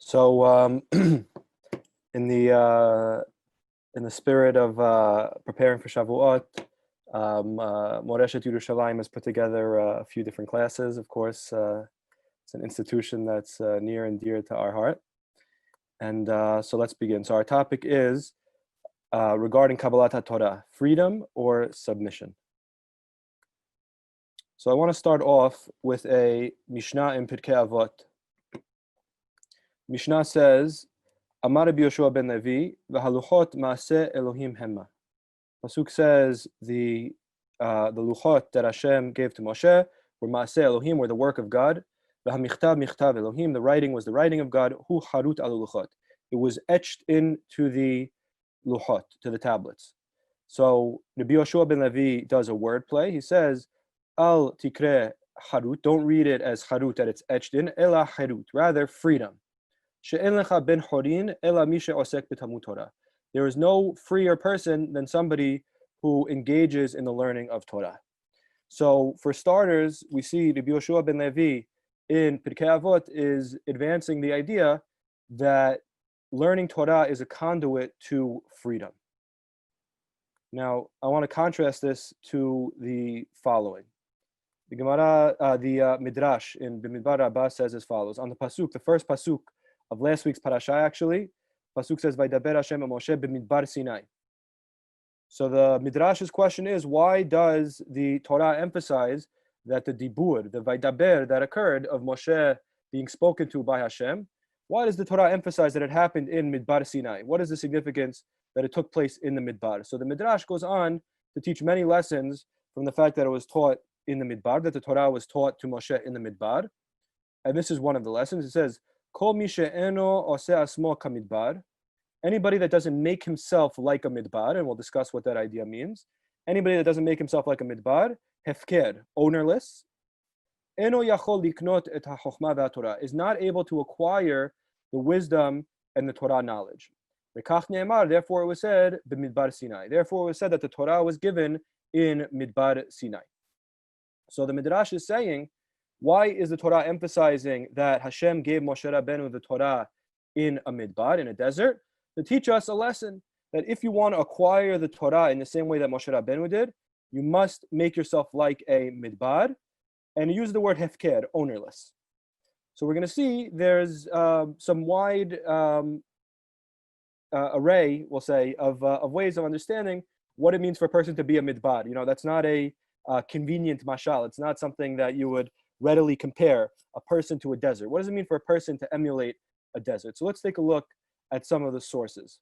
So, in the spirit of preparing for Shabuot, Moreshet Yerushalayim has put together a few different classes. Of course, it's an institution that's near and dear to our heart. And so let's begin. So our topic is regarding Kabbalat HaTorah, freedom or submission. So I want to start off with a Mishnah in Pirkei Avot. Mishnah says, Amar Rabbi Yoshua ben Levi, v'haluchot maaseh Elohim hema. Pasuk says the luchot that Hashem gave to Moshe were maaseh Elohim, were the work of God. V'hamichtav michtav Elohim, the writing was the writing of God. Hu harut al luchot. It was etched into the luchot, to the tablets. So Rabbi Yoshua ben Levi does a wordplay. He says, Al tikre harut, don't read it as harut, that it's etched in, ela harut, rather freedom. There is no freer person than somebody who engages in the learning of Torah. So for starters, we see Rabbi Yoshua ben Levi in Pirkei Avot is advancing the idea that learning Torah is a conduit to freedom. Now, I want to contrast this to the following. The Gemara, the Midrash in Bimidbar Rabbah says as follows. On the pasuk, the first pasuk of last week's parasha, actually, pasuk says, "Vaydaber Hashem Moshe b'midbar Sinai." So the Midrash's question is, why does the Torah emphasize that the dibur, the Vaydaber that occurred of Moshe being spoken to by Hashem, why does the Torah emphasize that it happened in Midbar Sinai? What is the significance that it took place in the Midbar? So the Midrash goes on to teach many lessons from the fact that it was taught in the Midbar, that the Torah was taught to Moshe in the Midbar. And this is one of the lessons. It says, Kol mi she'eno oseh asmo kamidbar. Anybody that doesn't make himself like a midbar, and we'll discuss what that idea means. Anybody that doesn't make himself like a midbar, hefker, ownerless, eno yachol liknot et hachokma v'haTorah, is not able to acquire the wisdom and the Torah knowledge. V'kach ne'emar, therefore it was said, b'midbar Sinai. Therefore it was said that the Torah was given in Midbar Sinai. So the Midrash is saying, why is the Torah emphasizing that Hashem gave Moshe Rabbeinu the Torah in a midbar, in a desert? To teach us a lesson that if you want to acquire the Torah in the same way that Moshe Rabbeinu did, you must make yourself like a midbar, and use the word hefker, ownerless. So we're going to see there's some wide array, we'll say, of ways of understanding what it means for a person to be a midbar. You know, that's not a convenient mashal. It's not something that you would readily compare a person to a desert. What does it mean for a person to emulate a desert? So let's take a look at some of the sources.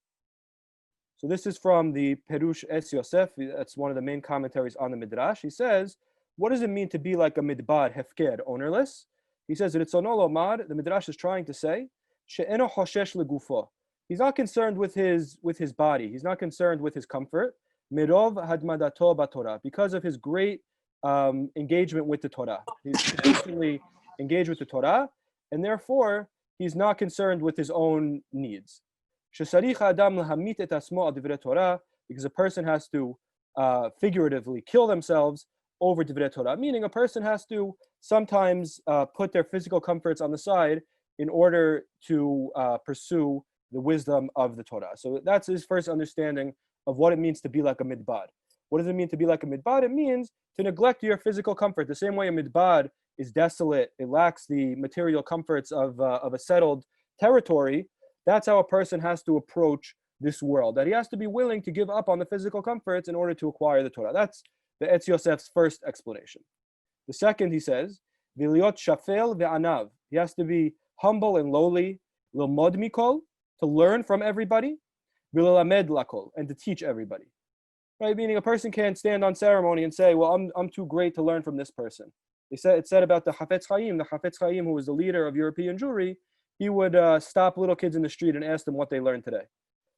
So this is from the Perush Es Yosef. That's one of the main commentaries on the Midrash. He says, what does it mean to be like a midbar, hefker, ownerless? He says, Ritzono lomar, the Midrash is trying to say, she'eno hoshesh legufo. He's not concerned with his body. He's not concerned with his comfort. Mirov hadmadato batorah, because of his great engagement with the Torah. He's consistently engaged with the Torah, and therefore he's not concerned with his own needs. Because a person has to figuratively kill themselves over divrei Torah, meaning a person has to sometimes put their physical comforts on the side in order to pursue the wisdom of the Torah. So that's his first understanding of what it means to be like a midbar. What does it mean to be like a midbar? It means to neglect your physical comfort. The same way a midbar is desolate, it lacks the material comforts of a settled territory. That's how a person has to approach this world, that he has to be willing to give up on the physical comforts in order to acquire the Torah. That's the Etz Yosef's first explanation. The second, he says, V'liot shafel ve'anav. He has to be humble and lowly, l'mod mikol, to learn from everybody, v'lelamed lakol, and to teach everybody. Right, meaning a person can't stand on ceremony and say, well, I'm too great to learn from this person. It said about the Hafetz Chaim, who was the leader of European Jewry, he would stop little kids in the street and ask them what they learned today.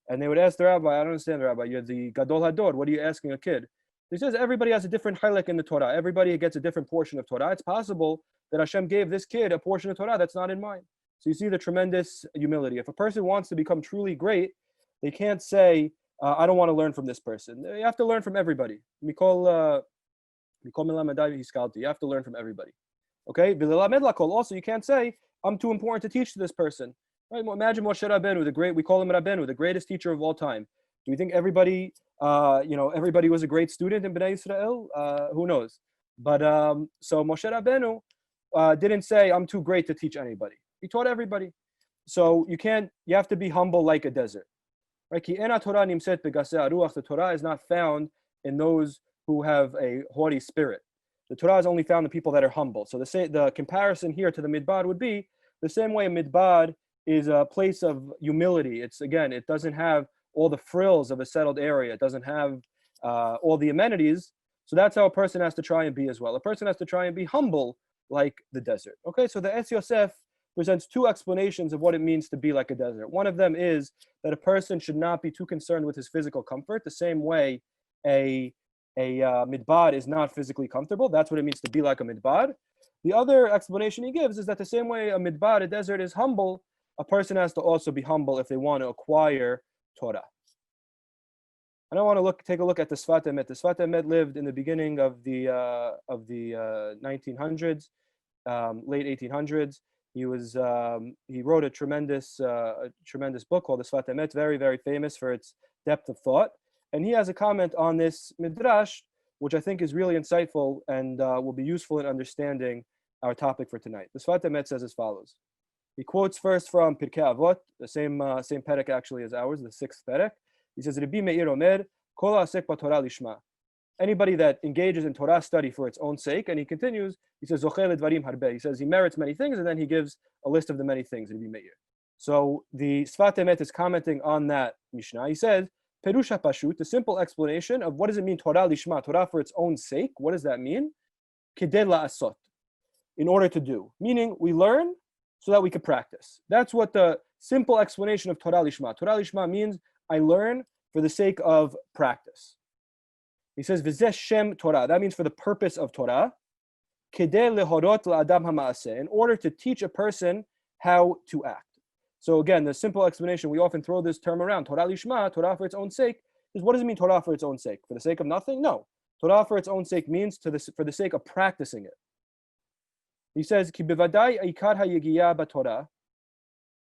And they would ask the rabbi, I don't understand, the rabbi, you're the Gadol Hador, what are you asking a kid? He says everybody has a different halak in the Torah. Everybody gets a different portion of Torah. It's possible that Hashem gave this kid a portion of Torah that's not in mine. So you see the tremendous humility. If a person wants to become truly great, they can't say, I don't want to learn from this person. You have to learn from everybody. You have to learn from everybody. Okay? Also, you can't say, I'm too important to teach to this person. Right? Imagine Moshe Rabbeinu, the great, we call him Rabbeinu, the greatest teacher of all time. Do you think everybody, everybody was a great student in Bnei Israel? Who knows? But so Moshe Rabbeinu didn't say, I'm too great to teach anybody. He taught everybody. So you have to be humble like a desert. Right? The Torah is not found in those who have a haughty spirit. The Torah is only found in people that are humble. So the comparison here to the midbar would be the same way a midbar is a place of humility. It doesn't have all the frills of a settled area. It doesn't have all the amenities. So that's how a person has to try and be as well. A person has to try and be humble like the desert. Okay, so the Etz Yosef presents two explanations of what it means to be like a desert. One of them is that a person should not be too concerned with his physical comfort, the same way a midbar is not physically comfortable. That's what it means to be like a midbar. The other explanation he gives is that the same way a midbar, a desert, is humble, a person has to also be humble if they want to acquire Torah. And I want to take a look at the Sfat Emet. The Sfat Emet lived in the beginning of the 1900s, late 1800s. He wrote a tremendous book called the Sfat Emet, very, very famous for its depth of thought. And he has a comment on this midrash, which I think is really insightful and will be useful in understanding our topic for tonight. The Sfat Emet says as follows. He quotes first from Pirkei Avot, the same perek actually as ours, the sixth perek. He says, Rabbi Meir Omer, Kol ha'asek b'Torah lishma. Anybody that engages in Torah study for its own sake, and he continues, he says, Zocheh ledvarim harbe. He says he merits many things, and then he gives a list of the many things, Rabbi Meir. So the Sfat Emet is commenting on that Mishnah. He says, Perush HaPashut, the simple explanation of what does it mean Torah lishma, Torah for its own sake. What does that mean? Kedei la'asot, in order to do. Meaning we learn so that we could practice. That's what the simple explanation of Torah lishma. Torah lishma means I learn for the sake of practice. He says, V'zeh Shem Torah. That means for the purpose of Torah. Kedei lehorot la'adam ha'ma'aseh, in order to teach a person how to act. So again, the simple explanation, we often throw this term around, Torah lishma, Torah for its own sake, is what does it mean Torah for its own sake? For the sake of nothing? No. Torah for its own sake means for the sake of practicing it. He says, Ki bevadai ikar ha'yegiyah b'Torah.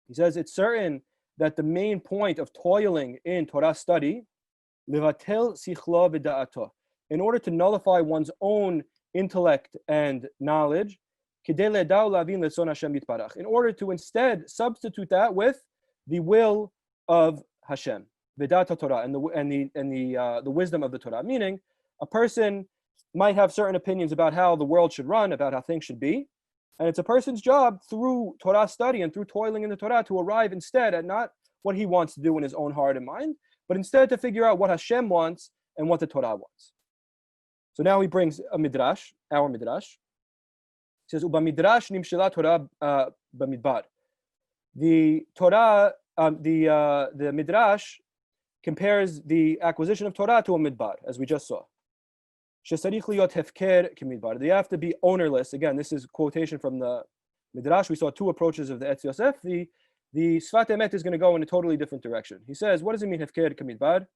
He says, it's certain that the main point of toiling in Torah study, levatel sichlo v'da'ato, in order to nullify one's own intellect and knowledge, in order to instead substitute that with the will of Hashem, Vedat Torah, and the wisdom of the Torah. Meaning, a person might have certain opinions about how the world should run, about how things should be, and it's a person's job through Torah study and through toiling in the Torah to arrive instead at not what he wants to do in his own heart and mind, but instead to figure out what Hashem wants and what the Torah wants. So now he brings a midrash, our midrash. He says, "Uba midrash nimshela Torah b'midbar." The Torah, the midrash compares the acquisition of Torah to a midbar, as we just saw. Shesarich liyot hefker k'midbar. They have to be ownerless. Again, this is quotation from the midrash. We saw two approaches of the Etz Yosef. The Sfat Emet is going to go in a totally different direction. He says, what does it mean hefker k'midbar?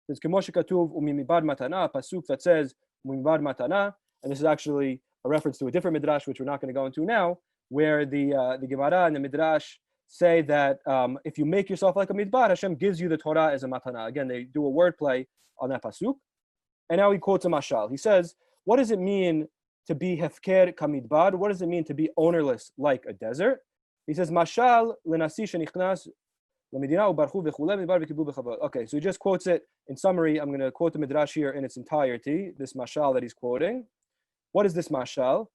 There's K'mo shekatuv u'mimidbar matana, a pasuk that says u'mimidbar matana, and this is actually a reference to a different midrash, which we're not going to go into now, where the Gemara and the midrash say that if you make yourself like a midbar, Hashem gives you the Torah as a matana. Again, they do a wordplay on that pasuk. And now he quotes a mashal. He says, what does it mean to be hefker kamidbar? What does it mean to be ownerless like a desert? He says, mashal lenasi shenichnas lemedina ubarchu v'chulei midbar v'kibu b'chavod. Okay, so he just quotes it in summary. I'm going to quote the midrash here in its entirety, this mashal that he's quoting. What is this mashal?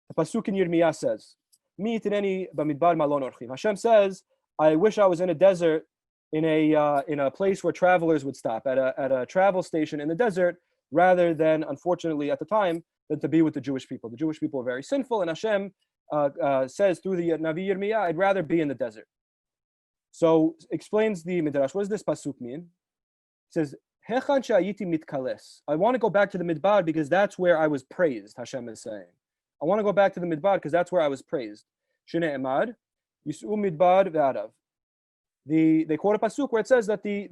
The pasuk in Yirmiyah says, "Mi tineni b'midbar malon orchim." Hashem says, "I wish I was in a desert, in a place where travelers would stop, at a travel station in the desert, rather than, unfortunately, at the time, than to be with the Jewish people. The Jewish people are very sinful, and Hashem says through the Navi Yirmiyah, I'd rather be in the desert." So explains the midrash. What does this pasuk mean? It says, Hechan she'ayiti mitkales. I want to go back to the midbar because that's where I was praised, Hashem is saying. I want to go back to the midbar because that's where I was praised. Shnei emad, yis'u midbar ve'arav. They quote a pasuk where it says that the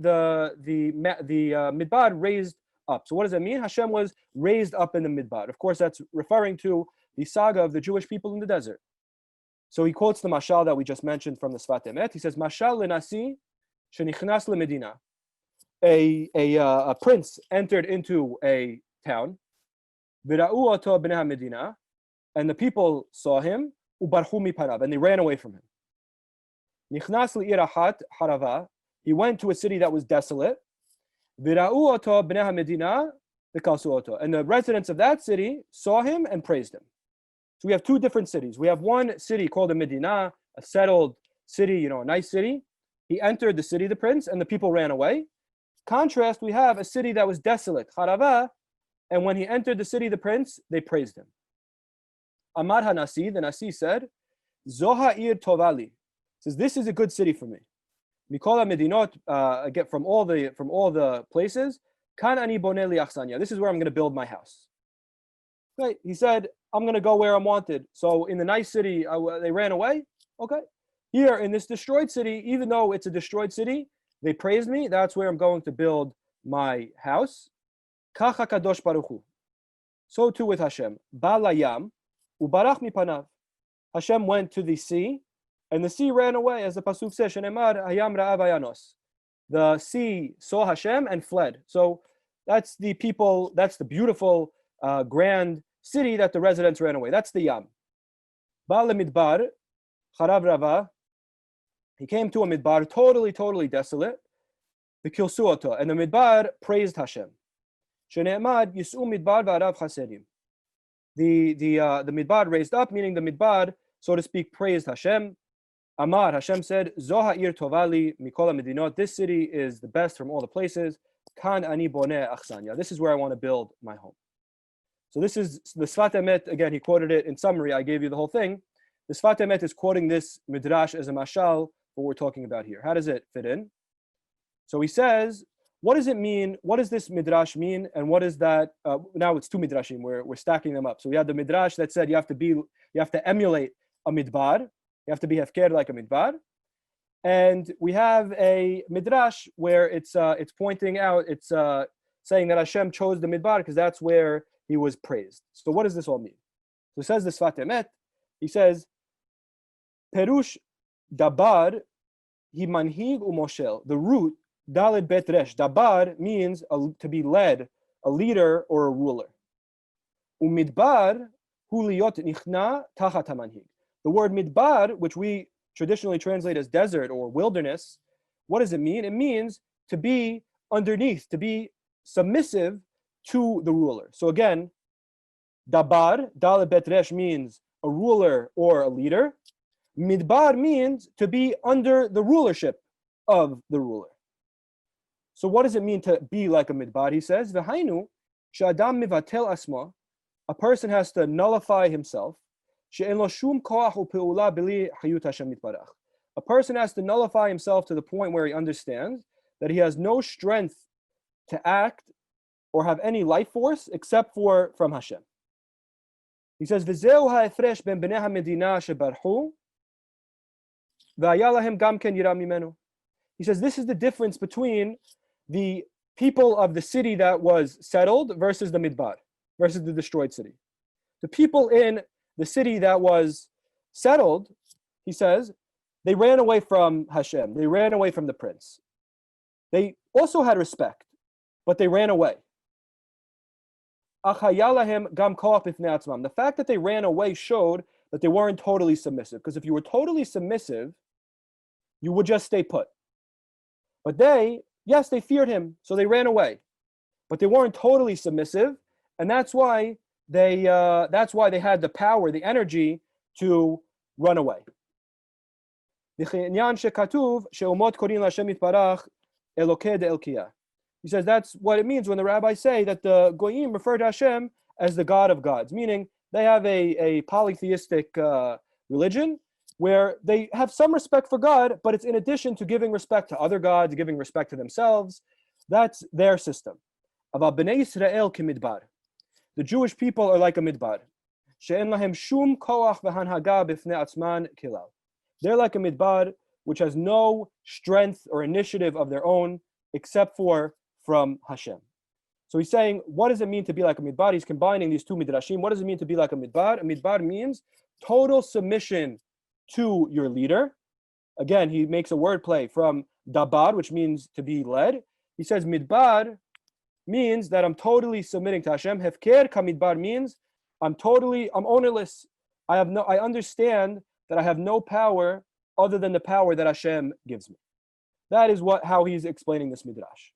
midbar raised up. So what does that mean? Hashem was raised up in the midbar. Of course, that's referring to the saga of the Jewish people in the desert. So he quotes the mashal that we just mentioned from the Sfat Emet. He says, "Mashal lenasi shenichnas lemedina." A prince entered into a town, v'ra'u oto bnei hamedina, and the people saw him, ubarchu mipanav, and they ran away from him. Nichnas li'ir achat harava, he went to a city that was desolate, v'ra'u oto bnei hamedina v'kalsu oto, and the residents of that city saw him and praised him. So we have two different cities. We have one city called a Medina, a settled city, a nice city. He entered the city, the prince, and the people ran away. Contrast, we have a city that was desolate, Harava, and when he entered the city, the prince, they praised him. Amar HaNasi, the Nasi said, Zoha ir tovali, says, this is a good city for me. Mikola Medinot, get from all the places, Kan ani boneh li achsanya, this is where I'm going to build my house. Right? He said, I'm going to go where I'm wanted. So in the nice city, they ran away. Okay. Here in this destroyed city, even though it's a destroyed city, they praised me. That's where I'm going to build my house. Kacha kadosh baruch hu. So too with Hashem. Balayam ubarach mipanav. Hashem went to the sea, and the sea ran away, as the pasuk says. Shenemar hayam ra'av hayanos. The sea saw Hashem and fled. So that's the people. That's the beautiful, grand city that the residents ran away. That's the Yam. Ba'al midbar, charav rava. He came to a midbar, totally desolate. The kilsuoto, and the midbar praised Hashem. Shene'emad yis'u midbar va'arav chasedim. The midbar raised up, meaning the midbar, so to speak, praised Hashem. Amar, Hashem said, Zoha ir tovali mikola medinot. This city is the best from all the places. Kan ani boneh achsanya. This is where I want to build my home. So this is the Sfat Emet. Again, he quoted it in summary. I gave you the whole thing. The Sfat Emet is quoting this midrash as a mashal, what we're talking about here. How does it fit in? So he says, what does it mean? What does this midrash mean? And what is that? Now it's two midrashim. We're stacking them up. So we have the midrash that said you have to emulate a midbar. You have to be hefker like a midbar. And we have a midrash where it's pointing out, it's saying that Hashem chose the midbar because that's where he was praised. So what does this all mean? So it says the Sfat Emet. He says, Perush dabar hi manhig umoshel. The root daled bet resh. Dabar means to be led, a leader or a ruler. Umidbar hu liyot nichna tachat hamanhig. The word midbar, which we traditionally translate as desert or wilderness, what does it mean? It means to be underneath, to be submissive to the ruler. So again, dabar, daled bet resh, means a ruler or a leader. Midbar means to be under the rulership of the ruler. So what does it mean to be like a midbar? He says, V'hainu, she'adam mivatel asma, a person has to nullify himself. She'en lo shum koach u'pe'ula b'li hayut Hashem mitbarach. A person has to nullify himself to the point where he understands that he has no strength to act or have any life force except for from Hashem. He says, "V'zeu ha'efresh ben bnei hamedina shebarchu, v'haya lahem gam ken yira mimenu." He says, this is the difference between the people of the city that was settled versus the midbar, versus the destroyed city. The people in the city that was settled, he says, they ran away from Hashem. They ran away from the prince. They also had respect, but they ran away. The fact that they ran away showed that they weren't totally submissive. Because if you were totally submissive, you would just stay put. But they feared him, so they ran away. But they weren't totally submissive, and that's why they had the power, the energy to run away. He says that's what it means when the rabbis say that the goyim refer to Hashem as the God of gods, meaning they have a polytheistic religion where they have some respect for God, but it's in addition to giving respect to other gods, giving respect to themselves. That's their system. About Bnei Yisrael kimidbar. The Jewish people are like a midbar. She'en lahem shum koach v'hanhaga b'fnei atzman kilal. They're like a midbar which has no strength or initiative of their own except for from Hashem. So he's saying, what does it mean to be like a midbar? He's combining these two midrashim. What does it mean to be like a midbar? A midbar means total submission to your leader. Again, he makes a wordplay from dabad, which means to be led. He says midbar means that I'm totally submitting to Hashem. Hefker kamidbar means I'm ownerless. I understand that I have no power other than the power that Hashem gives me. That is how he's explaining this midrash.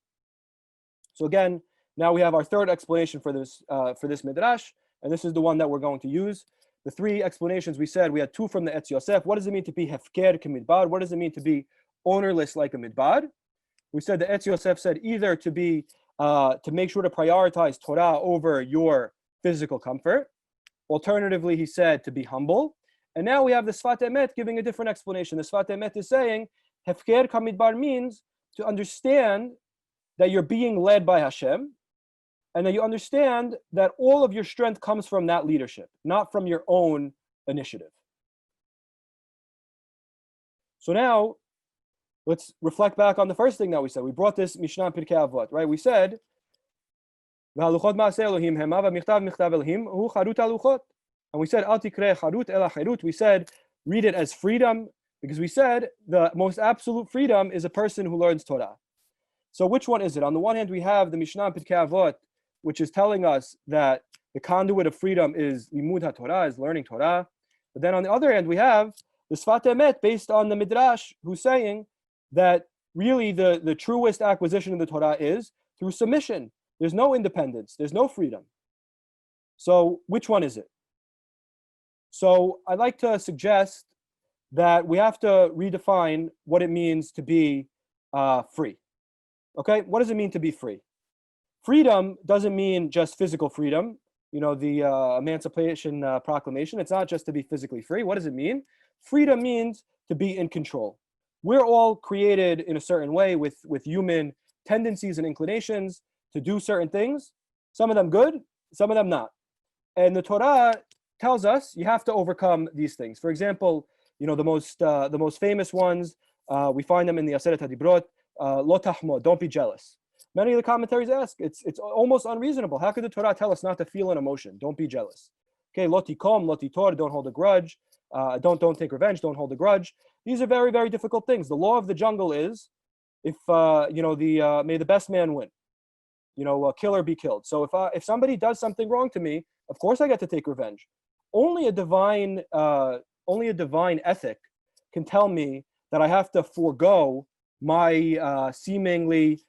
So again, now we have our third explanation for this midrash, and this is the one that we're going to use. The three explanations we said, we had two from the Etz Yosef. What does it mean to be hefker k'midbar? What does it mean to be ownerless like a midbar? We said the Etz Yosef said either to be to make sure to prioritize Torah over your physical comfort. Alternatively, he said to be humble. And now we have the Sfat Emet giving a different explanation. The Sfat Emet is saying hefker k'midbar means to understand that you're being led by Hashem, and that you understand that all of your strength comes from that leadership, not from your own initiative. So now, let's reflect back on the first thing that we said. We brought this Mishnah in Pirkei Avot, right? We said, and we said, Al tikreh charut ela chirut. We said, read it as freedom, because we said the most absolute freedom is a person who learns Torah. So which one is it? On the one hand, we have the Mishnah in Pirkei Avot, which is telling us that the conduit of freedom is limud HaTorah, is learning Torah. But then on the other hand, we have the Sfat Emet based on the Midrash, who's saying that really the truest acquisition of the Torah is through submission. There's no independence, there's no freedom. So which one is it? So I'd like to suggest that we have to redefine what it means to be free. Okay, what does it mean to be free? Freedom doesn't mean just physical freedom. You know, the Emancipation Proclamation, it's not just to be physically free. What does it mean? Freedom means to be in control. We're all created in a certain way with human tendencies and inclinations to do certain things. Some of them good, some of them not. And the Torah tells us you have to overcome these things. For example, you know, the most famous ones, we find them in the Aseret HaDibrot, lo tahmod, don't be jealous. Many of the commentaries ask, it's almost unreasonable. How could the Torah tell us not to feel an emotion? Don't be jealous. Okay, lo tikom, lo titor, don't hold a grudge. Don't take revenge, don't hold a grudge. These are very, very difficult things. The law of the jungle is, if may the best man win. You know, kill or be killed. So if somebody does something wrong to me, of course I get to take revenge. Only a divine ethic can tell me that I have to forego my seemingly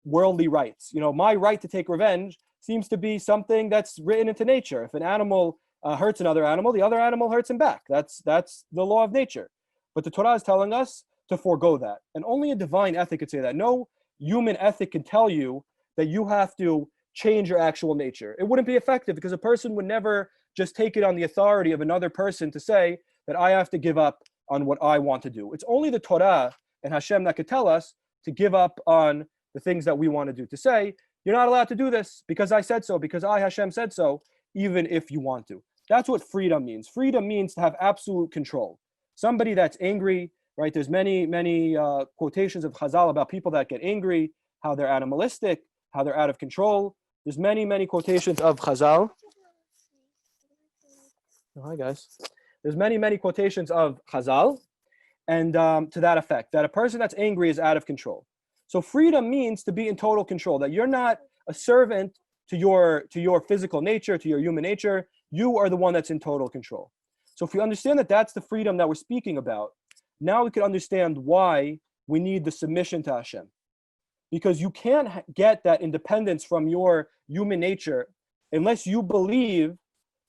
worldly rights. You know, my right to take revenge seems to be something that's written into nature. If an animal hurts another animal, the other animal hurts him back. That's the law of nature. But the Torah is telling us to forego that. And only a divine ethic could say that. No human ethic can tell you that you have to change your actual nature. It wouldn't be effective because a person would never just take it on the authority of another person to say that I have to give up on what I want to do. It's only the Torah and Hashem that could tell us to give up on the things that we want to do. To say, you're not allowed to do this because I said so, because I, Hashem, said so, even if you want to. That's what freedom means. Freedom means to have absolute control. Somebody that's angry, right? There's many quotations of Chazal about people that get angry, how they're animalistic, how they're out of control. There's many quotations of Chazal. Oh, hi guys. There's many quotations of Chazal, and to that effect, that a person that's angry is out of control. So freedom means to be in total control, that you're not a servant to your physical nature, to your human nature. You are the one that's in total control. So if we understand that that's the freedom that we're speaking about, now we can understand why we need the submission to Hashem. Because you can't get that independence from your human nature unless you believe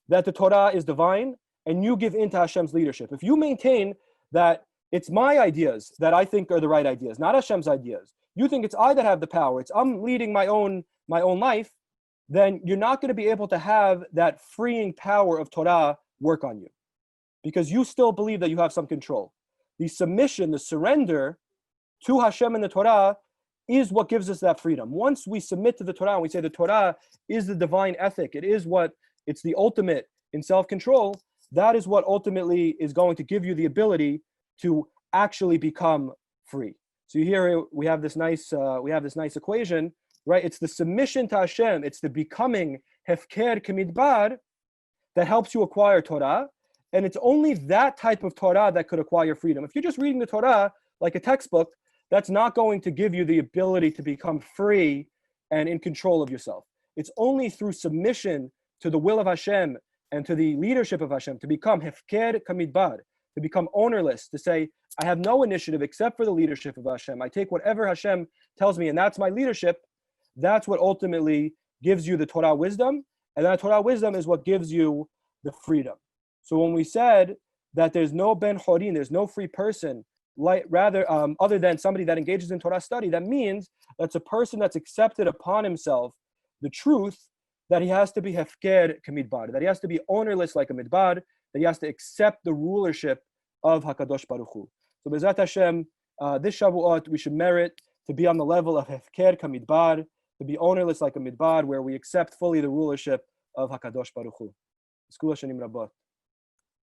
that the Torah is divine and you give in to Hashem's leadership. If you maintain that it's my ideas that I think are the right ideas, not Hashem's ideas, you think it's I that have the power, I'm leading my own life, then you're not going to be able to have that freeing power of Torah work on you, because you still believe that you have some control. The submission, the surrender to Hashem and the Torah is what gives us that freedom. Once we submit to the Torah and we say the Torah is the divine ethic, it's the ultimate in self-control, that is what ultimately is going to give you the ability to actually become free. So here we have this nice equation, right? It's the submission to Hashem, it's the becoming hefker k'midbar that helps you acquire Torah, And it's only that type of Torah that could acquire freedom. If you're just reading the Torah like a textbook, that's not going to give you the ability to become free and in control of yourself. It's only through submission to the will of Hashem and to the leadership of Hashem to become hefker kamidbar, to become ownerless, to say, I have no initiative except for the leadership of Hashem. I take whatever Hashem tells me, and that's my leadership. That's what ultimately gives you the Torah wisdom, and that Torah wisdom is what gives you the freedom. So when we said that there's no ben chorin, there's no free person, other than somebody that engages in Torah study, that means that's a person that's accepted upon himself the truth that he has to be hefker kamidbar, that he has to be ownerless like a midbar, that he has to accept the rulership of HaKadosh Baruch Hu. So B'ezrat Hashem, this Shabuot, we should merit to be on the level of hefker kamidbar, to be ownerless like a midbar, where we accept fully the rulership of HaKadosh Baruch Hu.